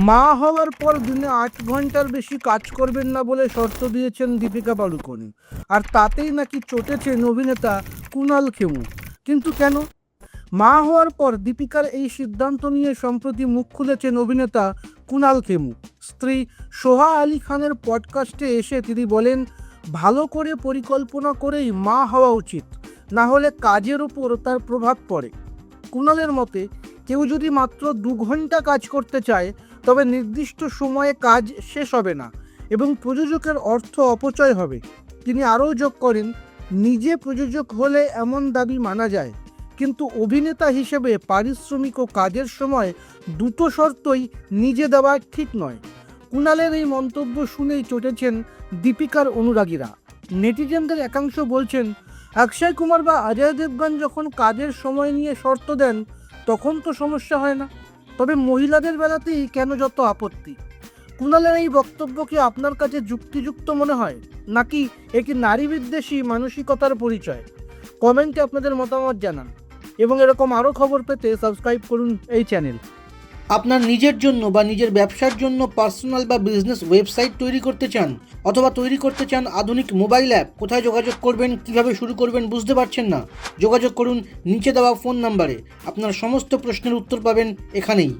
মা হওয়ার পর দিনে 8 ঘন্টার বেশি কাজ করবেন না বলে শর্ত দিয়েছেন দীপিকা পাড়ুকোন, আর তাতেই নাকি চটেছেন অভিনেতা কুণাল খেমু। কিন্তু কেন? মা হওয়ার পর দীপিকার এই সিদ্ধান্ত নিয়ে সম্প্রতি মুখ খুলেছেন অভিনেতা কুণাল খেমু। স্ত্রী সোহা আলী খানের পডকাস্টে এসে তিনি বলেন, ভালো করে পরিকল্পনা করেই মা হওয়া উচিত, না হলে কাজের উপর তার প্রভাব পড়ে। কুণালের মতে, কেউ যদি মাত্র 2 ঘন্টা কাজ করতে চায় তবে নির্দিষ্ট সময়ে কাজ শেষ হবে না এবং প্রযোজকের অর্থ অপচয় হবে। তিনি আরও যোগ করেন, নিজে প্রযোজক হলে এমন দাবি মানা যায়, কিন্তু অভিনেতা হিসেবে পারিশ্রমিক ও কাজের সময় দুটো শর্তই নিজে দেওয়া ঠিক নয়। কুণালের এই মন্তব্য শুনেই চটেছেন দীপিকার অনুরাগীরা। নেটিজেনদের একাংশ বলছেন, অক্ষয় কুমার বা অজয় দেবগন যখন কাজের সময় নিয়ে শর্ত দেন তখন তো সমস্যা হয় না, তবে মহিলাদের বেলাতেই কেন যত আপত্তি? কুণালের এই বক্তব্য কি আপনার কাছে যুক্তিযুক্ত মনে হয়, নাকি একটি নারী বিদ্বেষী মানসিকতার পরিচয়? কমেন্টে আপনাদের মতামত জানান এবং এরকম আরও খবর পেতে সাবস্ক্রাইব করুন এই চ্যানেল। আপনার নিজের জন্য বা নিজের ব্যবসার জন্য পার্সোনাল বা বিজনেস ওয়েবসাইট তৈরি করতে চান, অথবা তৈরি করতে চান আধুনিক মোবাইল অ্যাপ, কোথায় যোগাযোগ করবেন, কিভাবে শুরু করবেন বুঝতে পারছেন না? যোগাযোগ করুন নিচে দেওয়া ফোন নাম্বারে। আপনার সমস্ত প্রশ্নের উত্তর পাবেন এখানেই।